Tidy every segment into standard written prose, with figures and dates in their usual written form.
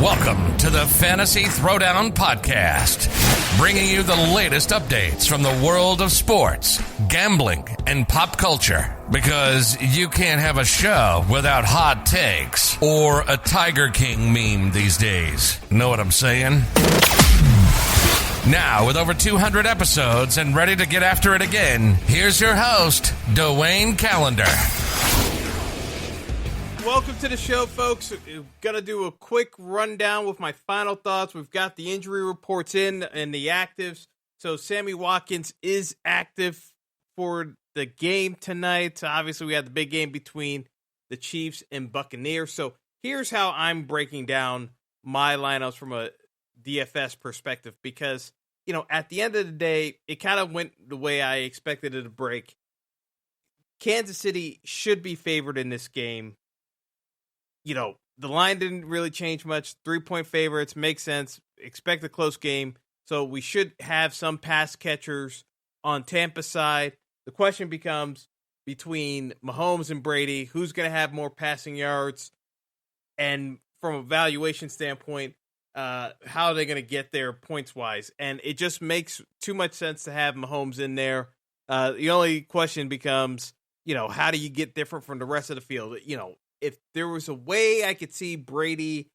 Welcome to the Fantasy Throwdown Podcast, bringing you the latest updates from the world of sports, gambling, and pop culture. Because you can't have a show without hot takes or a Tiger King meme these days. Know what I'm saying? Now, with over 200 episodes and ready to get after it again, here's your host, Dwayne Callender. Welcome to the show, folks. We're going to do a quick rundown with my final thoughts. We've got the injury reports in and the actives. So Sammy Watkins is active for the game tonight. Obviously, we had the big game between the Chiefs and Buccaneers. So here's how I'm breaking down my lineups from a DFS perspective. Because, you know, at the end of the day, it kind of went the way I expected it to break. Kansas City should be favored in this game. You know, the line didn't really change much. 3-point favorites make sense. Expect a close game. So we should have some pass catchers on Tampa's side. The question becomes between Mahomes and Brady, who's going to have more passing yards? And from a valuation standpoint, how are they going to get there points-wise? And it just makes too much sense to have Mahomes in there. The only question becomes, you know, how do you get different from the rest of the field? You know, if there was a way I could see Brady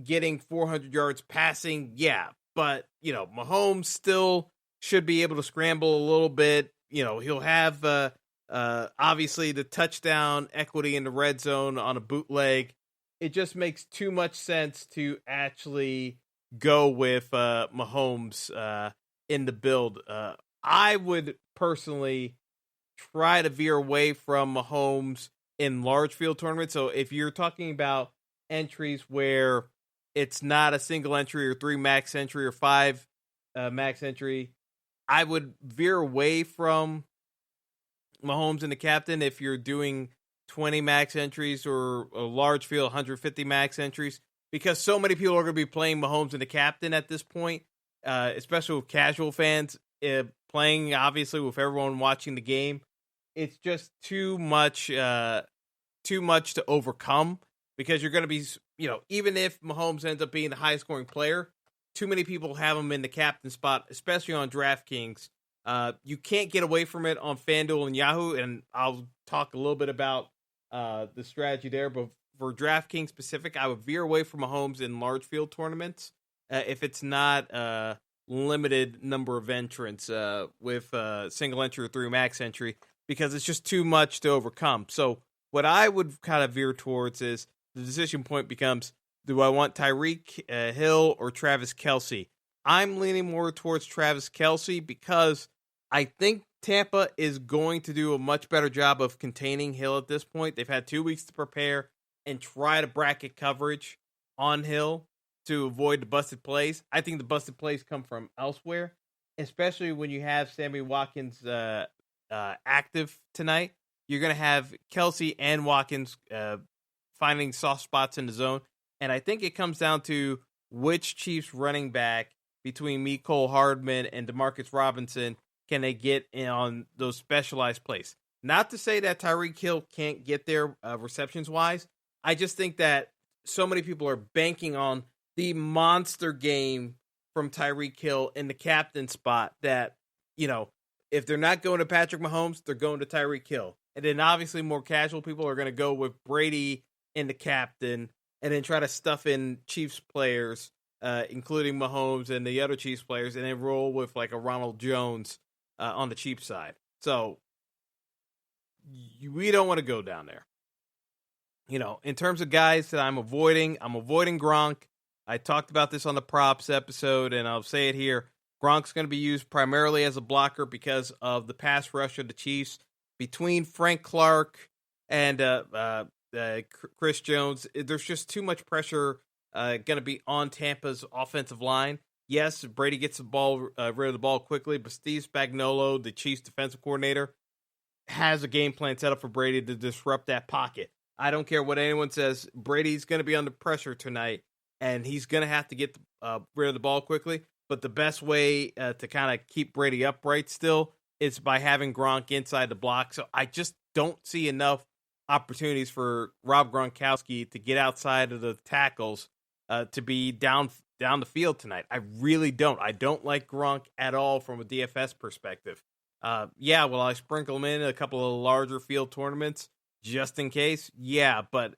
getting 400 yards passing, yeah. But, you know, Mahomes still should be able to scramble a little bit. You know, he'll have, obviously, the touchdown equity in the red zone on a bootleg. It just makes too much sense to actually go with Mahomes in the build. I would personally try to veer away from Mahomes in large field tournaments. So if you're talking about entries where it's not a single entry or 3 max entry or 5 max entry, I would veer away from Mahomes and the captain if you're doing 20 max entries or a large field 150 max entries, because so many people are going to be playing Mahomes and the captain at this point, especially with casual fans playing, obviously, with everyone watching the game. It's just too much to overcome, because you're going to be, you know, even if Mahomes ends up being the highest scoring player, too many people have him in the captain spot, especially on DraftKings. You can't get away from it on Fanduel and Yahoo, and I'll talk a little bit about the strategy there. But for DraftKings specific, I would veer away from Mahomes in large field tournaments if it's not limited number of entrants with single entry or 3 max entry, because it's just too much to overcome. So what I would kind of veer towards is the decision point becomes, do I want Tyreek Hill or Travis Kelce? I'm leaning more towards Travis Kelce because I think Tampa is going to do a much better job of containing Hill at this point. They've had 2 weeks to prepare and try to bracket coverage on Hill to avoid the busted plays. I think the busted plays come from elsewhere, especially when you have Sammy Watkins active tonight. You're going to have Kelce and Watkins finding soft spots in the zone. And I think it comes down to which Chiefs running back between Mecole Hardman and Demarcus Robinson can they get in on those specialized plays. Not to say that Tyreek Hill can't get there receptions-wise. I just think that so many people are banking on the monster game from Tyreek Hill in the captain spot that, you know, if they're not going to Patrick Mahomes, they're going to Tyreek Hill. And then obviously more casual people are going to go with Brady in the captain and then try to stuff in Chiefs players, including Mahomes and the other Chiefs players, and then roll with like a Ronald Jones on the Chiefs side. So we don't want to go down there. You know, in terms of guys that I'm avoiding Gronk. I talked about this on the props episode, and I'll say it here. Gronk's going to be used primarily as a blocker because of the pass rush of the Chiefs. Between Frank Clark and Chris Jones, there's just too much pressure going to be on Tampa's offensive line. Yes, Brady gets the ball rid of the ball quickly, but Steve Spagnuolo, the Chiefs defensive coordinator, has a game plan set up for Brady to disrupt that pocket. I don't care what anyone says. Brady's going to be under pressure tonight, and he's going to have to get rid of the ball quickly. But the best way to kind of keep Brady upright still is by having Gronk inside the block. So I just don't see enough opportunities for Rob Gronkowski to get outside of the tackles to be down the field tonight. I really don't. I don't like Gronk at all from a DFS perspective. Yeah, will I sprinkle him in a couple of larger field tournaments just in case? Yeah, but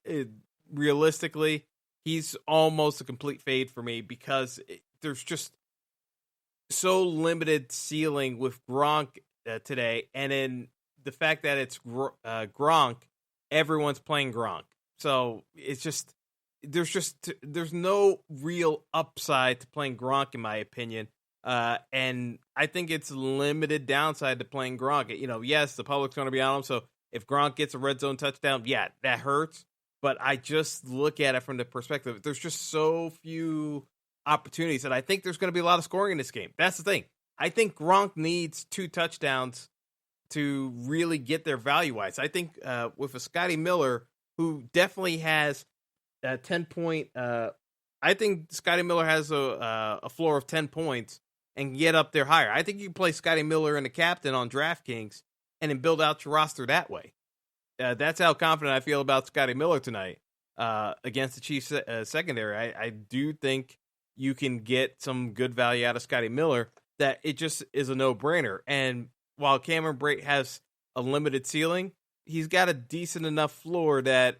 realistically, he's almost a complete fade for me because there's just so limited ceiling with Gronk today, and in the fact that it's Gronk, everyone's playing Gronk, so it's just there's no real upside to playing Gronk in my opinion, and I think it's limited downside to playing Gronk. Yes, the public's going to be on him, so if Gronk gets a red zone touchdown, yeah, that hurts. But I just look at it from the perspective, there's just so few opportunities, and I think there's going to be a lot of scoring in this game. That's the thing. I think Gronk needs 2 touchdowns to really get their value-wise. I think with a Scotty Miller, who definitely has a 10-point, I think Scotty Miller has a floor of 10 points and get up there higher. I think you can play Scotty Miller and the captain on DraftKings and then build out your roster that way. That's how confident I feel about Scotty Miller tonight against the Chiefs secondary. I do think you can get some good value out of Scotty Miller, that it just is a no-brainer. And while Cameron Brate has a limited ceiling, he's got a decent enough floor that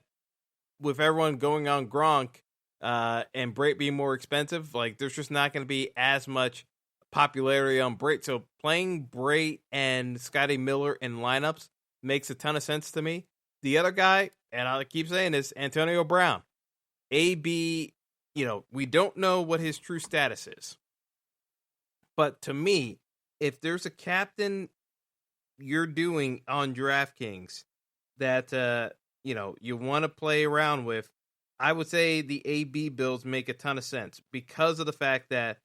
with everyone going on Gronk and Brate being more expensive, like there's just not going to be as much popularity on Brate. So playing Brate and Scotty Miller in lineups makes a ton of sense to me. The other guy, and I keep saying this, Antonio Brown. AB, we don't know what his true status is. But to me, if there's a captain you're doing on DraftKings that, you want to play around with, I would say the AB builds make a ton of sense because of the fact that,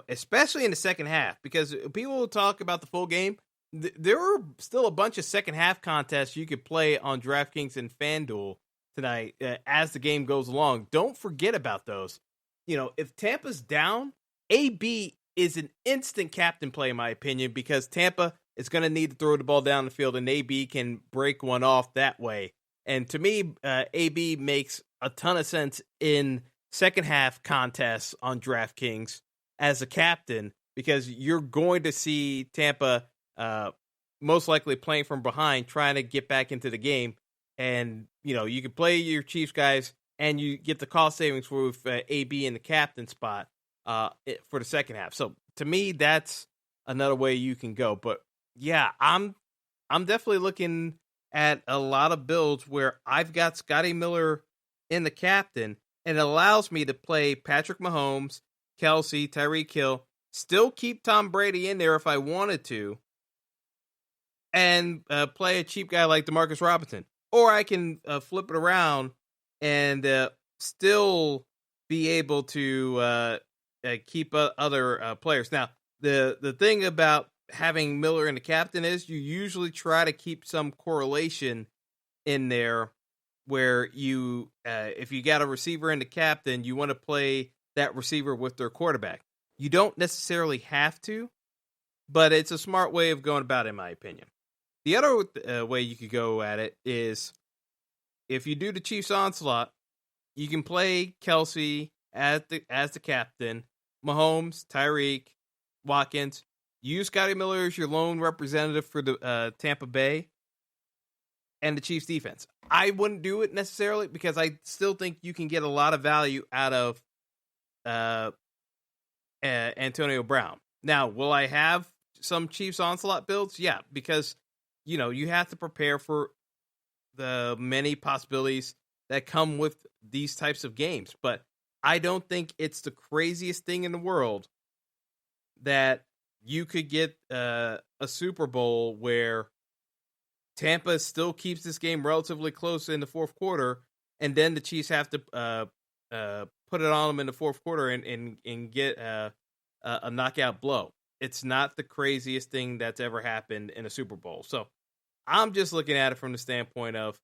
especially in the second half, because people will talk about the full game. There are still a bunch of second half contests you could play on DraftKings and Fanduel tonight as the game goes along. Don't forget about those. If Tampa's down, AB is an instant captain play, in my opinion, because Tampa is going to need to throw the ball down the field, and AB can break one off that way. And to me, AB makes a ton of sense in second half contests on DraftKings as a captain, because you're going to see Tampa most likely playing from behind, trying to get back into the game. And, you can play your Chiefs guys and you get the cost savings with AB in the captain spot for the second half. So to me, that's another way you can go. But yeah, I'm definitely looking at a lot of builds where I've got Scotty Miller in the captain, and it allows me to play Patrick Mahomes, Kelsey, Tyreek Hill, still keep Tom Brady in there if I wanted to, and play a cheap guy like DeMarcus Robinson. Or I can flip it around and still be able to keep other players. Now, the thing about having Miller in the captain is you usually try to keep some correlation in there where you, if you got a receiver in the captain, you want to play that receiver with their quarterback. You don't necessarily have to, but it's a smart way of going about it, in my opinion. The other way you could go at it is if you do the Chiefs onslaught, you can play Kelsey as the captain, Mahomes, Tyreek, Watkins. Use Scotty Miller as your lone representative for the Tampa Bay and the Chiefs defense. I wouldn't do it necessarily because I still think you can get a lot of value out of Antonio Brown. Now, will I have some Chiefs onslaught builds? Yeah, because you have to prepare for the many possibilities that come with these types of games. But I don't think it's the craziest thing in the world that you could get a Super Bowl where Tampa still keeps this game relatively close in the fourth quarter, and then the Chiefs have to put it on them in the fourth quarter and get a knockout blow. It's not the craziest thing that's ever happened in a Super Bowl. So I'm just looking at it from the standpoint of,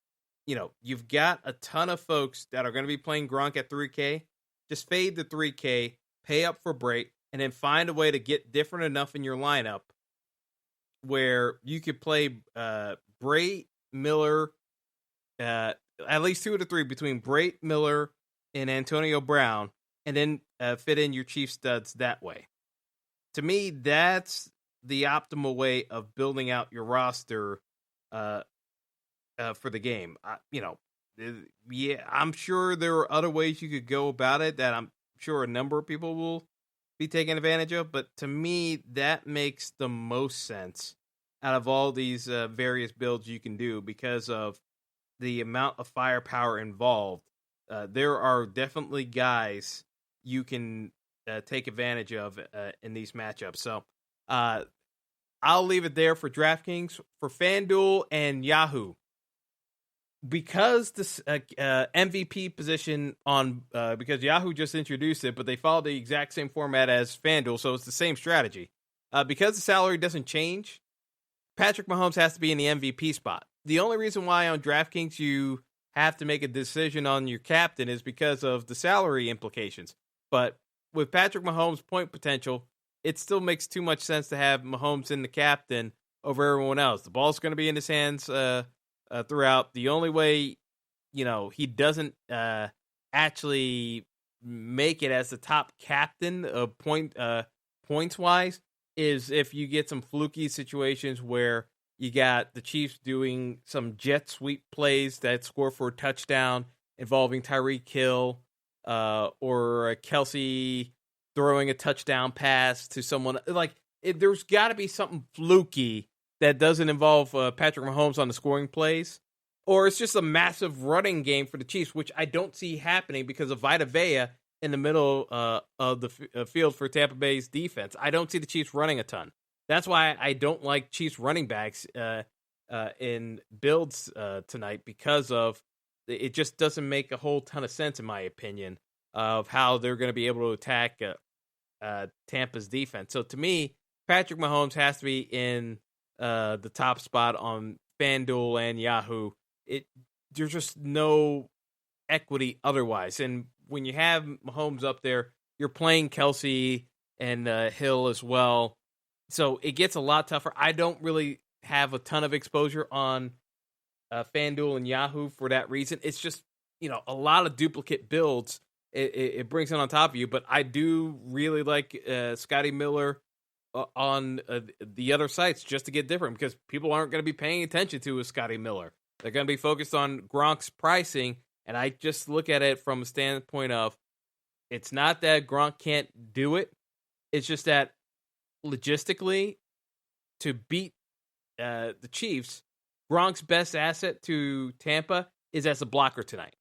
you've got a ton of folks that are going to be playing Gronk at 3K. Just fade the 3K, pay up for Brate, and then find a way to get different enough in your lineup where you could play Brate, Miller, at least 2 of the 3 between Brate, Miller, and Antonio Brown, and then fit in your Chiefs studs that way. To me, that's the optimal way of building out your roster for the game. Yeah, I'm sure there are other ways you could go about it that I'm sure a number of people will be taking advantage of, but to me, that makes the most sense out of all these various builds you can do because of the amount of firepower involved. There are definitely guys you can take advantage of in these matchups. So I'll leave it there for DraftKings. For Fanduel and Yahoo, because this MVP position on because Yahoo just introduced it, but they follow the exact same format as FanDuel, so it's the same strategy. Because the salary doesn't change, Patrick Mahomes has to be in the MVP spot. The only reason why on DraftKings you have to make a decision on your captain is because of the salary implications. But with Patrick Mahomes' point potential, it still makes too much sense to have Mahomes in the captain over everyone else. The ball's going to be in his hands throughout. The only way, he doesn't actually make it as the top captain of points wise is if you get some fluky situations where you got the Chiefs doing some jet sweep plays that score for a touchdown involving Tyreek Hill or Kelsey throwing a touchdown pass to someone. There's got to be something fluky that doesn't involve Patrick Mahomes on the scoring plays, or it's just a massive running game for the Chiefs, which I don't see happening because of Vita Vea in the middle of the field for Tampa Bay's defense. I don't see the Chiefs running a ton. That's why I don't like Chiefs running backs in builds tonight, because of it just doesn't make a whole ton of sense, in my opinion, of how they're going to be able to attack Tampa's defense. So to me, Patrick Mahomes has to be in the top spot on FanDuel and Yahoo. There's just no equity otherwise. And when you have Mahomes up there, you're playing Kelsey and Hill as well. So it gets a lot tougher. I don't really have a ton of exposure on FanDuel and Yahoo for that reason. It's just, a lot of duplicate builds. It brings it on top of you. But I do really like Scotty Miller on the other sites just to get different, because people aren't going to be paying attention to a Scotty Miller. They're going to be focused on Gronk's pricing. And I just look at it from a standpoint of, it's not that Gronk can't do it. It's just that logistically, to beat the Chiefs, Gronk's best asset to Tampa is as a blocker tonight,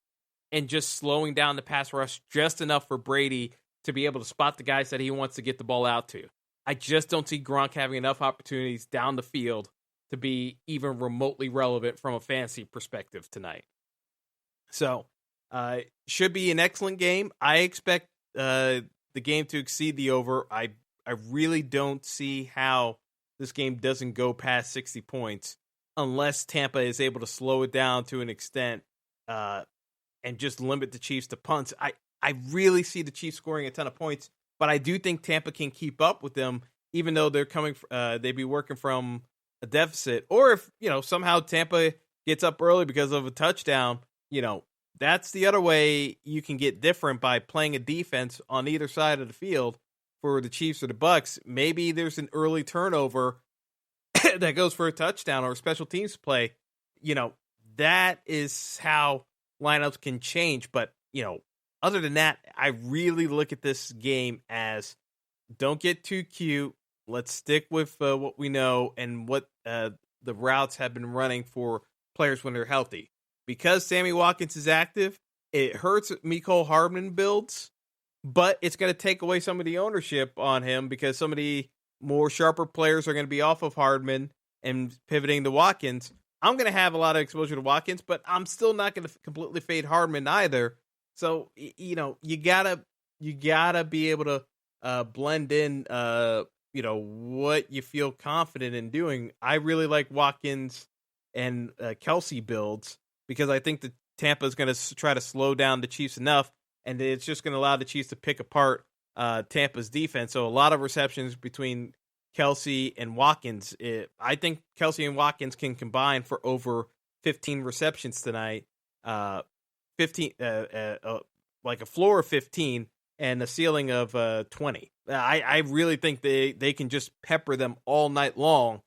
and just slowing down the pass rush just enough for Brady to be able to spot the guys that he wants to get the ball out to. I just don't see Gronk having enough opportunities down the field to be even remotely relevant from a fantasy perspective tonight. So, should be an excellent game. I expect the game to exceed the over. I really don't see how this game doesn't go past 60 points unless Tampa is able to slow it down to an extent and just limit the Chiefs to punts. I really see the Chiefs scoring a ton of points, but I do think Tampa can keep up with them, even though they're they be working from a deficit. Or if, somehow Tampa gets up early because of a touchdown, that's the other way you can get different, by playing a defense on either side of the field for the Chiefs or the Bucs. Maybe there's an early turnover that goes for a touchdown or a special teams play. That is how lineups can change. But, other than that, I really look at this game as, don't get too cute. Let's stick with what we know and what the routes have been running for players when they're healthy. Because Sammy Watkins is active, it hurts Mecole Hardman builds, but it's going to take away some of the ownership on him, because some of the more sharper players are going to be off of Hardman and pivoting to Watkins. I'm going to have a lot of exposure to Watkins, but I'm still not going to completely fade Hardman either. So, you gotta be able to blend in, what you feel confident in doing. I really like Watkins and Kelsey builds, because I think that Tampa is going to try to slow down the Chiefs enough, and it's just going to allow the Chiefs to pick apart Tampa's defense. So a lot of receptions between Kelsey and Watkins. I think Kelsey and Watkins can combine for over 15 receptions tonight. 15, like a floor of 15, and a ceiling of 20. I really think they can just pepper them all night long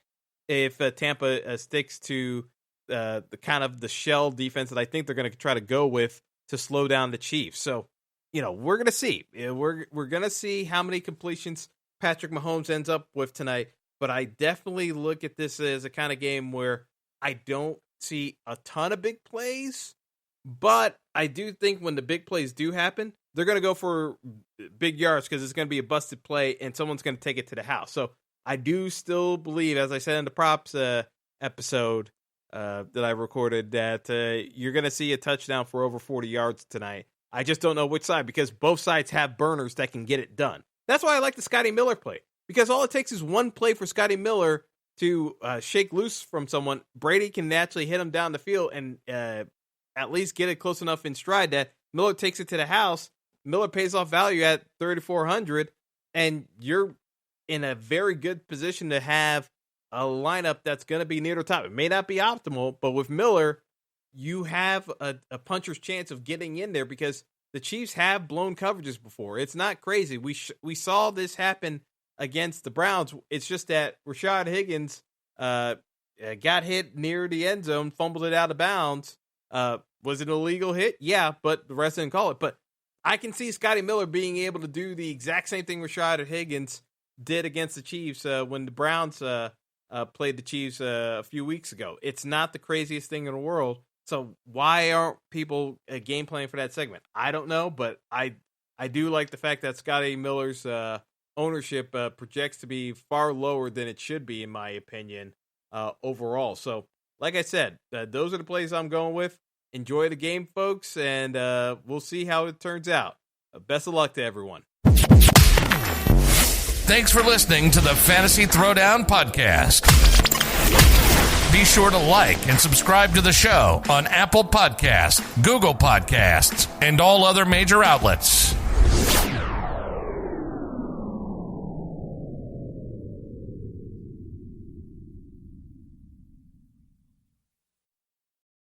if Tampa sticks to the kind of the shell defense that I think they're going to try to go with to slow down the Chiefs. So, we're going to see. We're going to see how many completions Patrick Mahomes ends up with tonight. But I definitely look at this as a kind of game where I don't see a ton of big plays. But I do think when the big plays do happen, they're going to go for big yards because it's going to be a busted play and someone's going to take it to the house. So I do still believe, as I said in the props episode that I recorded, that you're going to see a touchdown for over 40 yards tonight. I just don't know which side because both sides have burners that can get it done. That's why I like the Scotty Miller play, because all it takes is one play for Scotty Miller to shake loose from someone. Brady can naturally hit him down the field and at least get it close enough in stride that Miller takes it to the house. Miller pays off value at 3,400, and you're in a very good position to have a lineup that's going to be near the top. It may not be optimal, but with Miller, you have a puncher's chance of getting in there because the Chiefs have blown coverages before. It's not crazy. We saw this happen against the Browns. It's just that Rashad Higgins got hit near the end zone, fumbled it out of bounds. Was it an illegal hit? Yeah, but the rest didn't call it. But I can see Scotty Miller being able to do the exact same thing Rashad Higgins did against the Chiefs when the Browns played the Chiefs a few weeks ago. It's not the craziest thing in the world. So why aren't people game planning for that segment? I don't know, but I do like the fact that Scotty Miller's ownership projects to be far lower than it should be, in my opinion, overall. So, like I said, those are the plays I'm going with. Enjoy the game, folks, and we'll see how it turns out. Best of luck to everyone. Thanks for listening to the Fantasy Throwdown Podcast. Be sure to like and subscribe to the show on Apple Podcasts, Google Podcasts, and all other major outlets.